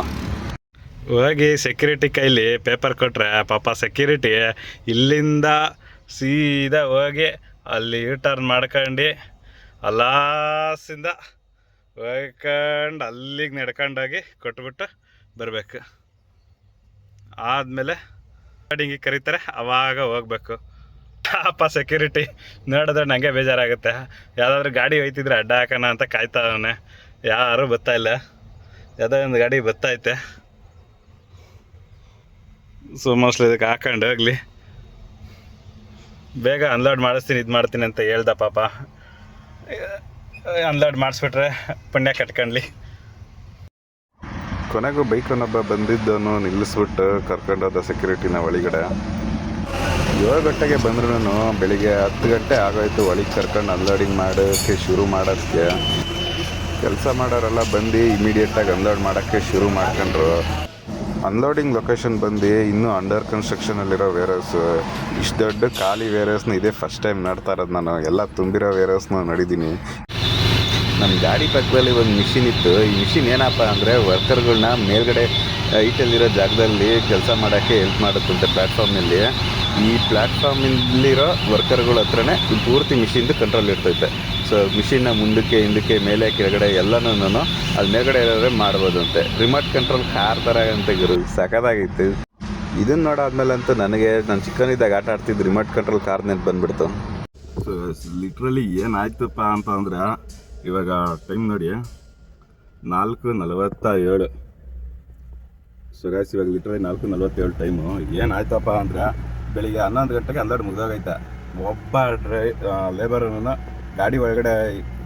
ಹೋಗಿ ಸೆಕ್ಯೂರಿಟಿ ಕೈಲಿ ಪೇಪರ್ ಕೊಟ್ರೆ ಪಾಪ ಸೆಕ್ಯೂರಿಟಿ ಇಲ್ಲಿಂದ ಸೀದಾ ಹೋಗಿ ಅಲ್ಲಿ ಟರ್ನ್ ಮಾಡ್ಕೊಂಡು ಅಲ್ಲಾಸಿಂದ ಹೋಗ್ಕೊಂಡು ಅಲ್ಲಿಗೆ ನಡ್ಕೊಂಡೋಗಿ ಕೊಟ್ಬಿಟ್ಟು ಬರಬೇಕು. ಆದಮೇಲೆ ಗಾಡಿಗೆ ಕರೀತಾರೆ, ಅವಾಗ ಹೋಗ್ಬೇಕು. ಪಾಪ ಸೆಕ್ಯೂರಿಟಿ ನೋಡಿದ್ರೆ ನನಗೆ ಬೇಜಾರಾಗುತ್ತೆ. ಯಾವುದಾದ್ರೂ ಗಾಡಿ ಹೋಯ್ತಿದ್ರೆ ಅಡ್ಡ ಹಾಕೋಣ ಅಂತ ಕಾಯ್ತಾವನೆ, ಯಾರೂ ಬರ್ತಾ ಇಲ್ಲ. ಯಾವುದೋ ಒಂದು ಗಾಡಿ ಬರ್ತೈತೆ, ಸೊ ಮೋಸ್ಟ್ಲಿ ಇದಕ್ಕೆ ಹಾಕೊಂಡು ಹೋಗಲಿ, ಬೇಗ ಅನ್ಲೋಡ್ ಮಾಡಿಸ್ತೀನಿ ಇದು ಮಾಡ್ತೀನಿ ಅಂತ ಹೇಳ್ದ. ಪಾಪ ಅನ್ಲೋಡ್ ಮಾಡಿಸ್ಬಿಟ್ರೆ ಪುಣ್ಯ ಕಟ್ಕೊಂಡ್ಲಿ. ಕೊನೆಗೂ ಬೈಕನ್ನೊಬ್ಬ ಬಂದಿದ್ದವನು ನಿಲ್ಲಿಸ್ಬಿಟ್ಟು ಕರ್ಕೊಂಡೋದ ಸೆಕ್ಯೂರಿಟಿನ ಒಳಗಡೆ. 7 ಗಂಟೆಗೆ ಬಂದ್ರೂ ಬೆಳಿಗ್ಗೆ 10 ಗಂಟೆ ಆಗೋಯ್ತು ಒಳಗೆ ಕರ್ಕೊಂಡು ಅನ್ಲೋಡಿಂಗ್ ಮಾಡೋಕ್ಕೆ ಶುರು ಮಾಡೋದಕ್ಕೆ. ಕೆಲಸ ಮಾಡೋರೆಲ್ಲ ಬಂದು ಇಮಿಡಿಯೇಟಾಗಿ ಅನ್ಲೋಡ್ ಮಾಡೋಕ್ಕೆ ಶುರು ಮಾಡ್ಕೊಂಡ್ರು. ಅನ್ಲೋಡಿಂಗ್ ಲೊಕೇಶನ್ ಬಂದು ಇನ್ನೂ ಅಂಡರ್ ಕನ್ಸ್ಟ್ರಕ್ಷನಲ್ಲಿರೋ ವೇರ್ಹೌಸು. ಇಷ್ಟು ದೊಡ್ಡ ಖಾಲಿ ವೇರ್ಹೌಸ್ನ ಇದೇ ಫಸ್ಟ್ ಟೈಮ್ ನೋಡ್ತಾ ಇರೋದು ನಾನು. ಎಲ್ಲ ತುಂಬಿರೋ ವೇರ್ಹೌಸ್ನ ನೋಡಿದ್ದೀನಿ. ನಮ್ಮ ಗಾಡಿ ಪಕ್ಕದಲ್ಲಿ ಒಂದು ಮಿಷಿನ್ ಇತ್ತು. ಈ ಮಿಷಿನ್ ಏನಪ್ಪ ಅಂದರೆ ವರ್ಕರ್ಗಳನ್ನ ಮೇಲ್ಗಡೆ ಹೈಟಲ್ಲಿರೋ ಜಾಗದಲ್ಲಿ ಕೆಲಸ ಮಾಡೋಕ್ಕೆ ಹೆಲ್ಪ್ ಮಾಡುತ್ತಂತೆ ಪ್ಲ್ಯಾಟ್ಫಾರ್ಮ್ನಲ್ಲಿ. ಈ ಪ್ಲ್ಯಾಟ್ಫಾರ್ಮಲ್ಲಿರೋ ವರ್ಕರ್ಗಳ ಹತ್ರನೇ ಪೂರ್ತಿ ಮಿಷಿನ್ದು ಕಂಟ್ರೋಲ್ ಇರ್ತೈತೆ. ಸೊ ಮಿಷಿನ್ನ ಮುಂದಕ್ಕೆ ಹಿಂದಕ್ಕೆ ಮೇಲೆ ಕೆಳಗಡೆ ಎಲ್ಲನೂ ಅದು ಮೇಲ್ಗಡೆ ಇರೋದ್ರೆ ಮಾಡ್ಬೋದಂತೆ. ರಿಮೋಟ್ ಕಂಟ್ರೋಲ್ ಕಾರ್ ಥರ ಅಂತ ಇರೋದು ಸಖತ್ತಾಗಿತ್ತು. ಇದನ್ನು ನೋಡಾದ್ಮೇಲೆ ಅಂತೂ ನನಗೆ ನಾನು ಚಿಕ್ಕನಿದ್ದಾಗ ಆಟ ಆಡ್ತಿದ್ದು ರಿಮೋಟ್ ಕಂಟ್ರೋಲ್ ಕಾರ್ ನೆನ್ಪು ಬಂದುಬಿಡ್ತು. ಸೊ ಲಿಟ್ರಲಿ ಏನಾಯ್ತಪ್ಪ ಅಂತ ಅಂದ್ರೆ, ಇವಾಗ ಟೈಮ್ ನೋಡಿ 4:47. ಸೊ ಗಾಯ್ಸ್, ಇವಾಗ ಲಿಟ್ರಲಿ 4:47 ಟೈಮು. ಏನಾಯ್ತಪ್ಪ ಅಂದ್ರೆ, ಬೆಳಿಗ್ಗೆ 11 ಗಂಟೆಗೆ ಅನ್ಲೋಡ್ ಮುಗಿದೋಗೈತೆ. ಒಬ್ಬ ಲೇಬರನ್ನು ಗಾಡಿ ಒಳಗಡೆ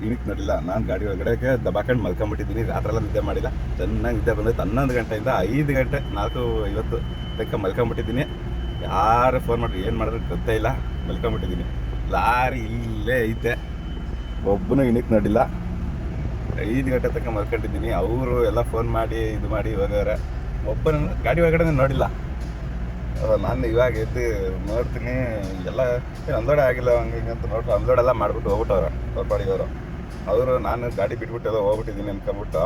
ಇಳಿಕ್ ನೋಡಿಲ್ಲ. ನಾನು ಗಾಡಿ ಒಳಗಡೆಗೆ ದಬಾಕೊಂಡು ಮಲ್ಕೊಂಬಿಟ್ಟಿದ್ದೀನಿ. ರಾತ್ರೆಲ್ಲ ನಿದ್ದೆ ಮಾಡಿಲ್ಲ, ಚೆನ್ನಾಗಿ ನಿದ್ದೆ ಬಂದೈತೆ. 11 ಗಂಟೆಯಿಂದ 5 ಗಂಟೆ 4:50 ತನಕ ಮಲ್ಕೊಂಬಿಟ್ಟಿದ್ದೀನಿ. ಯಾರು ಫೋನ್ ಮಾಡಿರಿ ಏನು ಮಾಡಿದ್ರೆ ಗೊತ್ತೇ ಇಲ್ಲ, ಮಲ್ಕೊಂಬಿಟ್ಟಿದ್ದೀನಿ. ಲಾರಿ ಇಲ್ಲೇ ಐತೆ, ಒಬ್ಬನು ಇಳಿಕ್ ನೋಡಿಲ್ಲ. 5 ಗಂಟೆ ತನಕ ಮಲ್ಕೊಂಡಿದ್ದೀನಿ. ಅವರು ಎಲ್ಲ ಫೋನ್ ಮಾಡಿ ಇದು ಮಾಡಿ ಹೋಗೋರೆ, ಒಬ್ಬನ ಗಾಡಿ ಒಳಗಡೆ ನೋಡಿಲ್ಲ. ನಾನು ಇವಾಗ ಎದ್ದು ನೋಡ್ತೀನಿ, ಎಲ್ಲ ಅನ್ಲೋಡ್ ಆಗಿಲ್ಲ ಹಂಗೆ ಹಿಂಗೆ ಅಂತ ನೋಡ್ರಿ ಅನ್ಲೋಡ್ ಎಲ್ಲ ಮಾಡಿಬಿಟ್ಟು ಹೋಗ್ಬಿಟ್ಟವ್ರೆ ಅವ್ರ ಪಾಡಿಯವರು. ಅವರು ನಾನು ಗಾಡಿ ಬಿಟ್ಬಿಟ್ಟು ಎಲ್ಲ ಹೋಗ್ಬಿಟ್ಟಿದ್ದೀನಿ ಅನ್ಕೊಂಬಿಟ್ಟು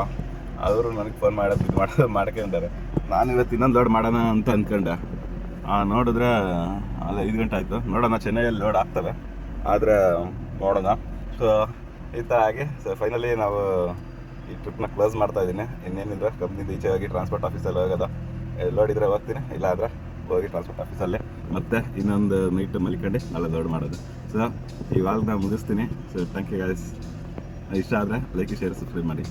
ಅವರು ನನಗೆ ಫೋನ್ ಮಾಡೋದು ಇದು ಮಾಡ್ಕೊಂಡಾರೆ. ನಾನು ಇವತ್ತು ಇನ್ನೊಂದು ಲೋಡ್ ಮಾಡೋಣ ಅಂತ ಅಂದ್ಕೊಂಡೆ. ನೋಡಿದ್ರೆ ಅಲ್ಲ 5 ಗಂಟೆ ಆಯಿತು. ನೋಡೋಣ, ಚೆನ್ನೈಯಲ್ಲಿ ಲೋಡ್ ಆಗ್ತವೆ, ಆದರೆ ನೋಡೋಣ. ಸೊ ಈ ಥರ ಆಗಿ ಸೊ ಫೈನಲಿ ನಾವು ಈ ಟ್ರಿಪ್ನ ಕ್ಲೋಸ್ ಮಾಡ್ತಾಯಿದ್ದೀನಿ. ಇನ್ನೇನಿದ್ರೆ ಕಂಪ್ನಿಯಿಂದ ಈಚೆ ಹೋಗಿ ಟ್ರಾನ್ಸ್ಪೋರ್ಟ್ ಆಫೀಸಲ್ಲಿ ಹೋಗೋದು. ಲೋಡ್ ಇದ್ದರೆ ಹೋಗ್ತೀನಿ, ಇಲ್ಲ ಆದರೆ ಹೋಗಿ ಟ್ರಾನ್ಸ್ಪೋರ್ಟ್ ಆಫೀಸಲ್ಲೇ ಮತ್ತೆ ಇನ್ನೊಂದು ನೈಟ್ ಮಲ್ಕೊಂಡು ನಾಳೆ ಲೋಡ್ ಮಾಡೋದು. ಸೊ ಇವಾಗ ನಾನು ಮುಗಿಸ್ತೀನಿ. So thank you guys. ಇಷ್ಟ ಆದರೆ ಲೈಕ್ ಶೇರ್ ಸಬ್ಸ್ಕ್ರೈಬ್ ಮಾಡಿ.